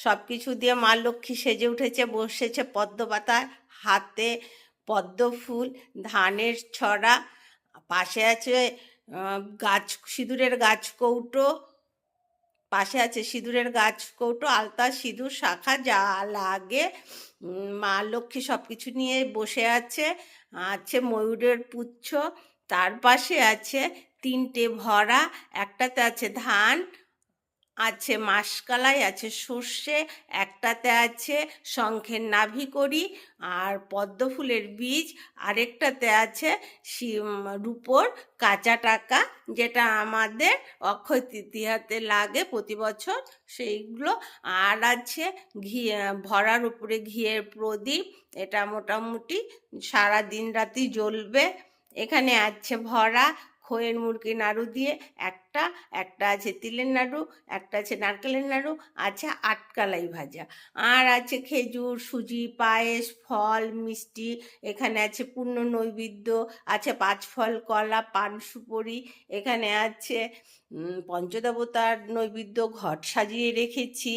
সব কিছু দিয়ে মা লক্ষ্মী সেজে উঠেছে, বসেছে পদ্ম পাতায়, হাতে পদ্ম ফুল, ধানের ছড়া, পাশে আছে গাছ, সিঁদুরের গাছ কৌটো, পাশে আছে সিঁদুরের গাছ কৌটো, আলতা, সিঁদুর, শাঁখা, যা লাগে। মা লক্ষ্মী সব কিছু নিয়ে বসে আছে। আছে ময়ূরের পুচ্ছ, তার পাশে আছে তিনটে ভরা, একটাতে আছে ধান, আছে মাসকলাই, আছে সর্ষে, একটাতে আছে শঙ্খের নাভিকড়ি আর পদ্ম ফুলের বীজ, আরেকটাতে আছে রূপোর কাঁচা টাকা, যেটা আমাদের অক্ষয় তৃতীয়াতে লাগে প্রতি বছর, সেইগুলো। আর আছে ঘি, ভরার উপরে ঘিয়ের প্রদীপ, এটা মোটামুটি সারা দিন রাতি জ্বলবে। এখানে আছে ভরা খইয়ের মুরগি নাড়ু দিয়ে একটা, একটা আছে তিলের নাড়ু, একটা আছে নারকেলের নাড়ু, আছে আটকালাই ভাজা, আর আছে খেজুর, সুজি, পায়েস, ফল, মিষ্টি। এখানে আছে পূর্ণ নৈবেদ্য, আছে 5 ফল, কলা, পান, সুপরি। এখানে আছে পঞ্চদেবতার নৈবেদ্য, ঘট সাজিয়ে রেখেছি।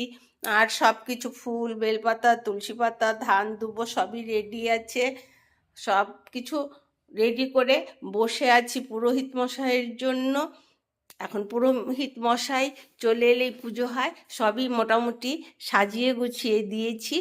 আর সব কিছু ফুল, বেলপাতা, তুলসী পাতা, ধান দুব্বো সবই রেডি আছে। সব কিছু রেডি করে বসে আছি পুরোহিত মশাইয়ের জন্য। এখন পুরোহিত মশাই চলে এলেই পুজো হয়। সবই মোটামুটি সাজিয়ে গুছিয়ে দিয়েছি।